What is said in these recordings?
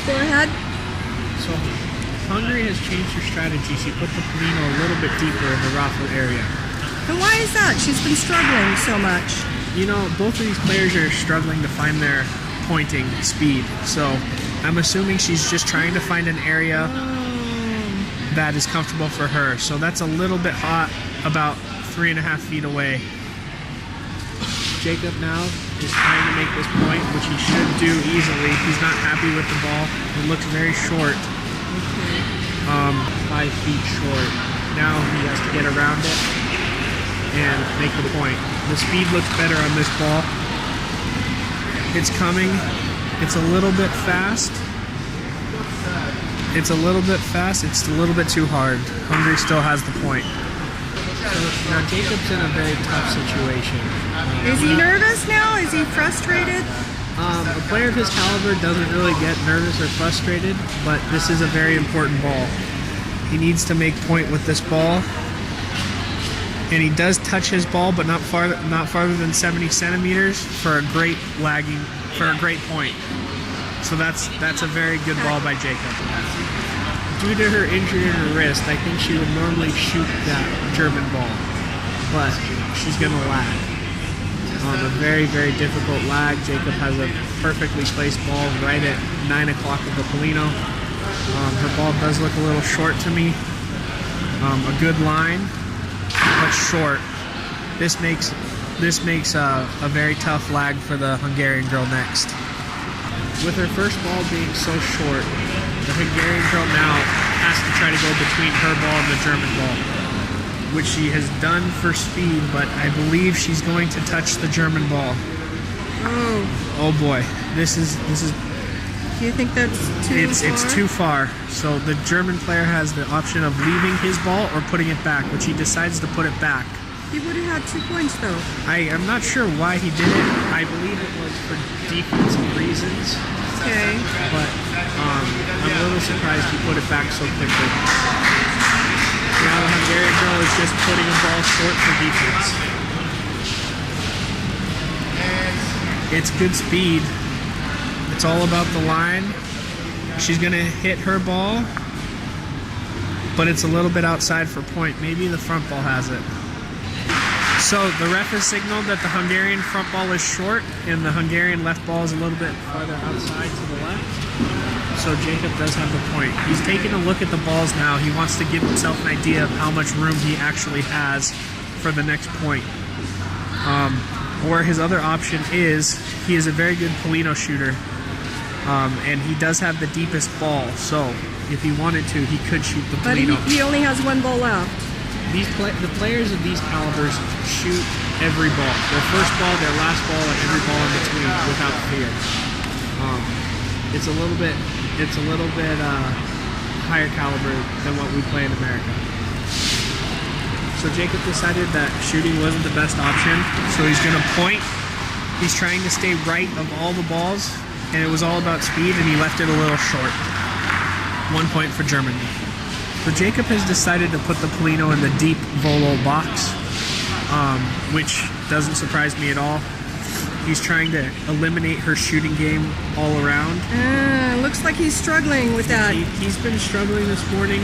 Okay, go ahead. So Hungary has changed her strategy. She put the Polino a little bit deeper in the raffle area. But why is that? She's been struggling so much. You know, both of these players are struggling to find their pointing speed. So I'm assuming she's just trying to find an area that is comfortable for her. So that's a little bit hot, about 3.5 feet away. Jakob now is trying to make this point, which he should do easily. He's not happy with the ball. It looks very short. Okay. 5 feet short. Now he has to get around it and make the point. The speed looks better on this ball. It's coming. It's a little bit fast. It's a little bit fast. It's a little bit too hard. Hungary still has the point. So now Jakob's in a very tough situation. Is he nervous now? Is he frustrated? A player of his caliber doesn't really get nervous or frustrated, but this is a very important ball. He needs to make point with this ball. And he does touch his ball, but not farther than 70 centimeters for a great point. So that's a very good ball by Jakob. Due to her injury in her wrist, I think she would normally shoot that German ball, but she's going to lag. A very, very difficult lag. Jakob has a perfectly placed ball right at 9 o'clock of the Polino. Her ball does look a little short to me. A good line, but short. This makes a very tough lag for the Hungarian girl next. With her first ball being so short, the Hungarian girl now has to try to go between her ball and the German ball, which she has done for speed, but I believe she's going to touch the German ball. Oh boy, this is. Do you think that's too far? It's too far. So the German player has the option of leaving his ball or putting it back, which he decides to put it back. He would have had 2 points though. I'm not sure why he did it. I believe it was for defensive reasons. Okay. But I'm a little surprised he put it back so quickly. Now the Hungarian girl is just putting a ball short for defense. It's good speed. It's all about the line. She's going to hit her ball, but it's a little bit outside for point. Maybe the front ball has it. So the ref has signaled that the Hungarian front ball is short and the Hungarian left ball is a little bit farther outside to the left. So Jakob does have the point. He's taking a look at the balls now. He wants to give himself an idea of how much room he actually has for the next point. Or his other option is, he is a very good Polino shooter. And he does have the deepest ball. So if he wanted to, he could shoot the Polino. But he only has 1 ball left. The players of these calibers shoot every ball. Their first ball, their last ball, and every ball in between without fear. It's a little bit higher caliber than what we play in America. So Jakob decided that shooting wasn't the best option, so he's going to point. He's trying to stay right of all the balls, and it was all about speed, and he left it a little short. 1 point for Germany. So Jakob has decided to put the Polino in the deep volo box, which doesn't surprise me at all. He's trying to eliminate her shooting game all around. Looks like he's struggling with that. He's been struggling this morning.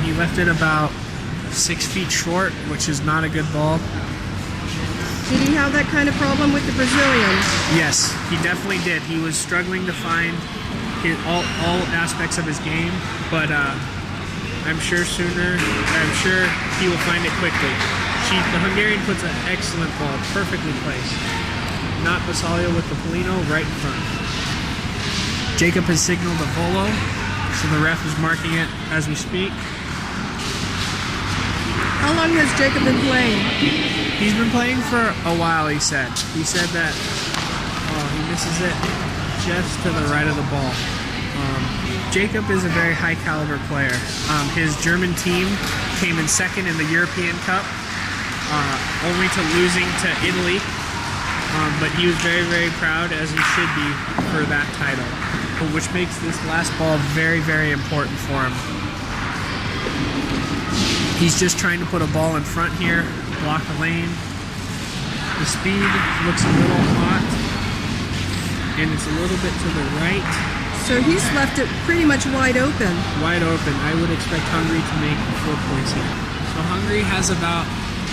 He left it about 6 feet short, which is not a good ball. Did he have that kind of problem with the Brazilian? Yes, he definitely did. He was struggling to find all aspects of his game, but I'm sure he will find it quickly. The Hungarian puts an excellent ball, perfectly placed. Not Basalia with the Polino right in front. Jakob has signaled a volo, so the ref is marking it as we speak. How long has Jakob been playing? He's been playing for a while, he said. He said that he misses it just to the right of the ball. Jakob is a very high caliber player. His German team came in second in the European Cup, only to losing to Italy. But he was very, very proud, as he should be, for that title, which makes this last ball very, very important for him. He's just trying to put a ball in front here, block the lane. The speed looks a little hot, and it's a little bit to the right. So he's left it pretty much wide open. Wide open. I would expect Hungary to make 4 points here. So Hungary has about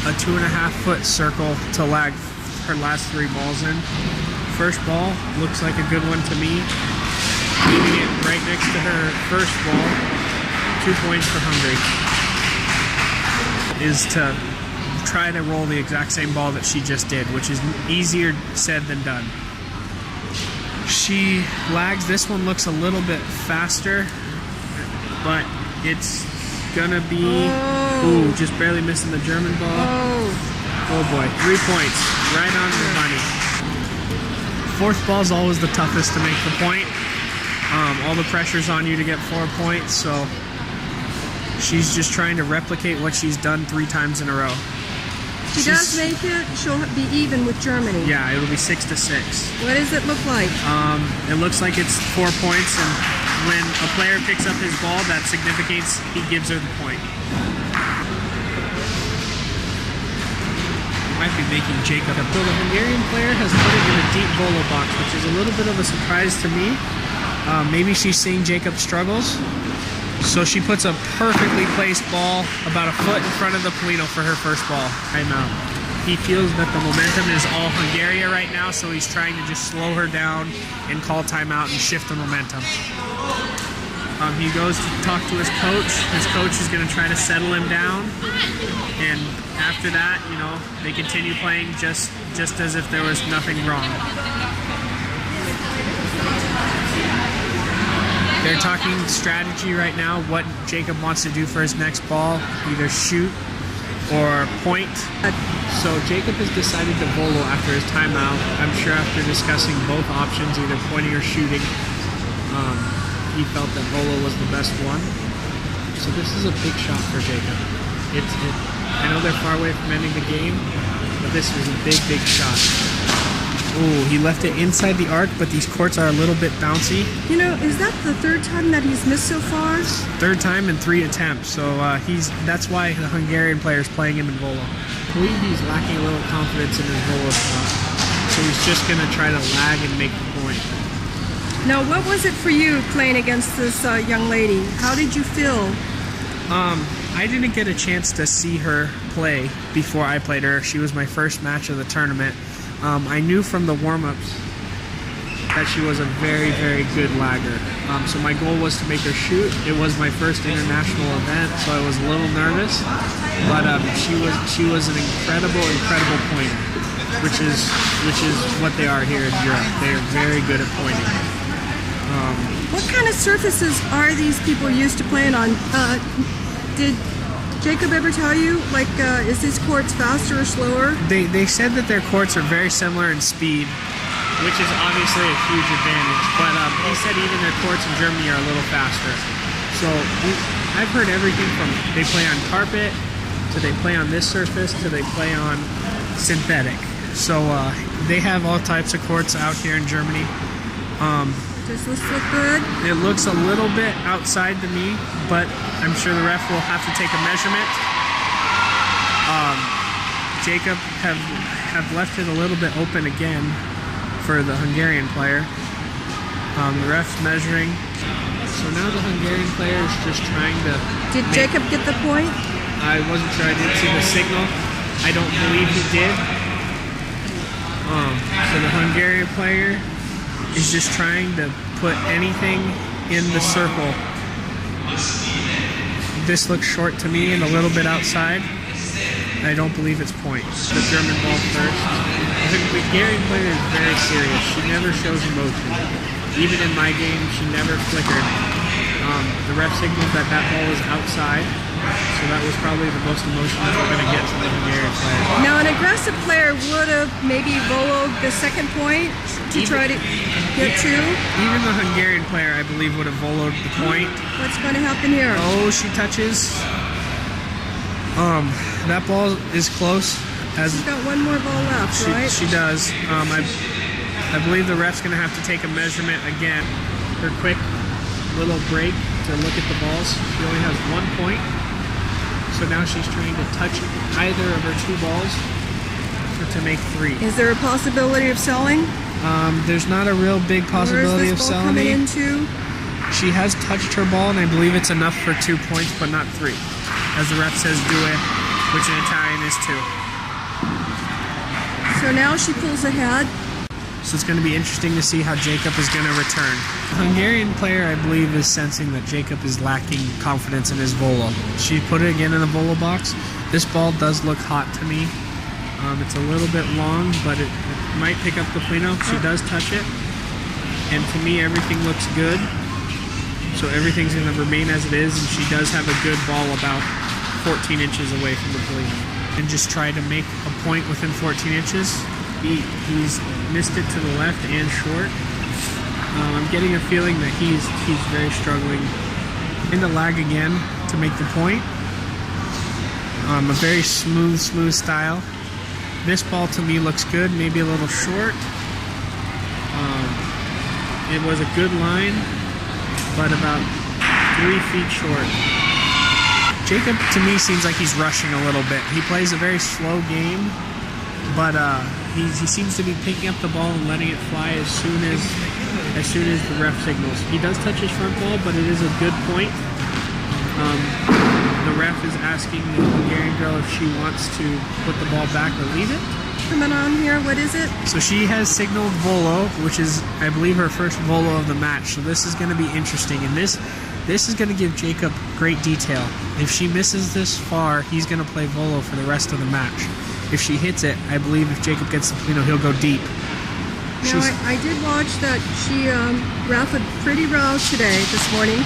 a 2.5-foot circle to lag her last 3 balls in. First ball looks like a good one to me. Leaving it right next to her first ball. 2 points for Hungary. Is to try to roll the exact same ball that she just did, which is easier said than done. She lags. This one looks a little bit faster, but it's gonna be ooh, just barely missing the German ball. Oh boy, 3 points, right on the money. Fourth ball's always the toughest to make the point. All the pressure's on you to get 4 points, so she's just trying to replicate what she's done 3 times in a row. She does make it, she'll be even with Germany. Yeah, it'll be 6-6. What does it look like? It looks like it's 4 points, and when a player picks up his ball, that significates he gives her the point. Might be making Jacob. So the Hungarian player has put it in a deep volo box, which is a little bit of a surprise to me. Maybe she's seeing Jacob struggles. So she puts a perfectly placed ball about a foot in front of the Polino for her first ball. Timeout. He feels that the momentum is all Hungary right now, so he's trying to just slow her down and call timeout and shift the momentum. He goes to talk to his coach. His coach is going to try to settle him down. And after that, you know, they continue playing just as if there was nothing wrong. They're talking strategy right now, what Jacob wants to do for his next ball, either shoot or point. So Jacob has decided to volo after his timeout. I'm sure after discussing both options, either pointing or shooting, he felt that volo was the best one. So this is a big shot for Jacob. I know they're far away from ending the game, but this was a big, big shot. Ooh, he left it inside the arc, but these courts are a little bit bouncy. You know, is that the 3rd time that he's missed so far? 3rd time in 3 attempts, so that's why the Hungarian player is playing him in volo. I believe he's lacking a little confidence in his volo shot, so he's just going to try to lag and make the point. Now, what was it for you playing against this young lady? How did you feel? I didn't get a chance to see her play before I played her. She was my first match of the tournament. I knew from the warm-ups that she was a very, very good lagger. So my goal was to make her shoot. It was my first international event, so I was a little nervous. But she was an incredible pointer, which is what they are here in Europe. They are very good at pointing. What kind of surfaces are these people used to playing on? Did Jacob ever tell you, like, is his courts faster or slower? They said that their courts are very similar in speed, which is obviously a huge advantage. But he said even their courts in Germany are a little faster. So I've heard everything from they play on carpet, to they play on this surface, to they play on synthetic. So they have all types of courts out here in Germany. Does this look good? It looks a little bit outside to me, but I'm sure the ref will have to take a measurement. Jacob have left it a little bit open again for the Hungarian player. The ref's measuring. So now the Hungarian player is just trying to... Did Jacob get the point? I wasn't sure. I didn't see the signal. I don't believe he did. So the Hungarian player is just trying to put anything in the circle. This looks short to me and a little bit outside. I don't believe it's point. The German ball first. The Hungarian player is very serious. She never shows emotion. Even in my game, she never flickered. The ref signaled that ball is outside. So that was probably the most emotional we're going to get from the Hungarian player. Now, an aggressive player would have maybe voloed the second point to try to get 2. Even the Hungarian player, I believe, would have voloed the point. What's going to happen here? Oh, she touches. That ball is close. She's got one more ball left, right? She does. I believe the ref's going to have to take a measurement again. Her quick little break to look at the balls. She only has 1 point. So now she's trying to touch either of her 2 balls to make 3. Is there a possibility of selling? There's not a real big possibility of Where is this ball coming Selene. into? She has touched her ball, and I believe it's enough for 2 points, but not 3. As the ref says, due, which in Italian is 2. So now she pulls ahead. So it's going to be interesting to see how Jakob is going to return. The Hungarian player, I believe, is sensing that Jakob is lacking confidence in his volo. She put it again in the volo box. This ball does look hot to me. It's a little bit long, but it might pick up the Polino. She does touch it. And to me, everything looks good. So everything's going to remain as it is, and she does have a good ball about 14 inches away from the Polino. And just try to make a point within 14 inches. He's missed it to the left and short. I'm getting a feeling that he's very struggling. In the lag again to make the point. A very smooth style. This ball to me looks good, maybe a little short. It was a good line, but about 3 feet short. Jakob to me seems like he's rushing a little bit. He plays a very slow game, but he seems to be picking up the ball and letting it fly as soon as the ref signals. He does touch his front ball, but it is a good point. The ref is asking the Hungarian girl if she wants to put the ball back or leave it. Coming on here, what is it? So she has signaled volo, which is, I believe, her first volo of the match. So this is going to be interesting, and this is going to give Jakob great detail. If she misses this far, he's going to play volo for the rest of the match. If she hits it, I believe if Jakob gets the Polino, he'll go deep. Now, I did watch that she reffed pretty well today, this morning.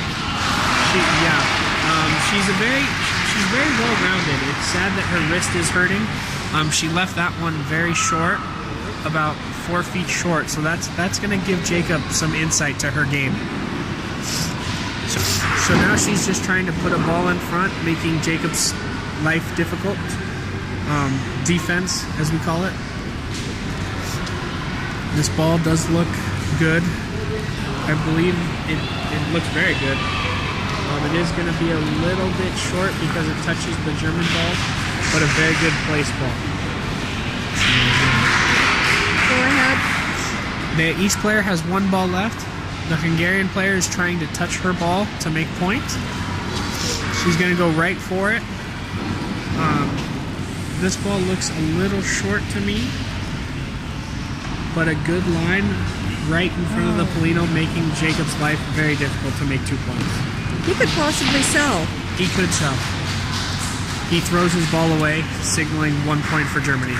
She's very well rounded. It's sad that her wrist is hurting. She left that one very short, about 4 feet short. So that's going to give Jakob some insight to her game. So now she's just trying to put a ball in front, making Jacob's life difficult. Defense, as we call it. This ball does look good. I believe it looks very good. It is going to be a little bit short because it touches the German ball, but a very good place ball. Go ahead. Each player has 1 ball left. The Hungarian player is trying to touch her ball to make points. She's going to go right for it. This ball looks a little short to me, but a good line right in front of the Polino, making Jacob's life very difficult to make 2 points. He could possibly sell. He could sell. He throws his ball away, signaling 1 point for Germany.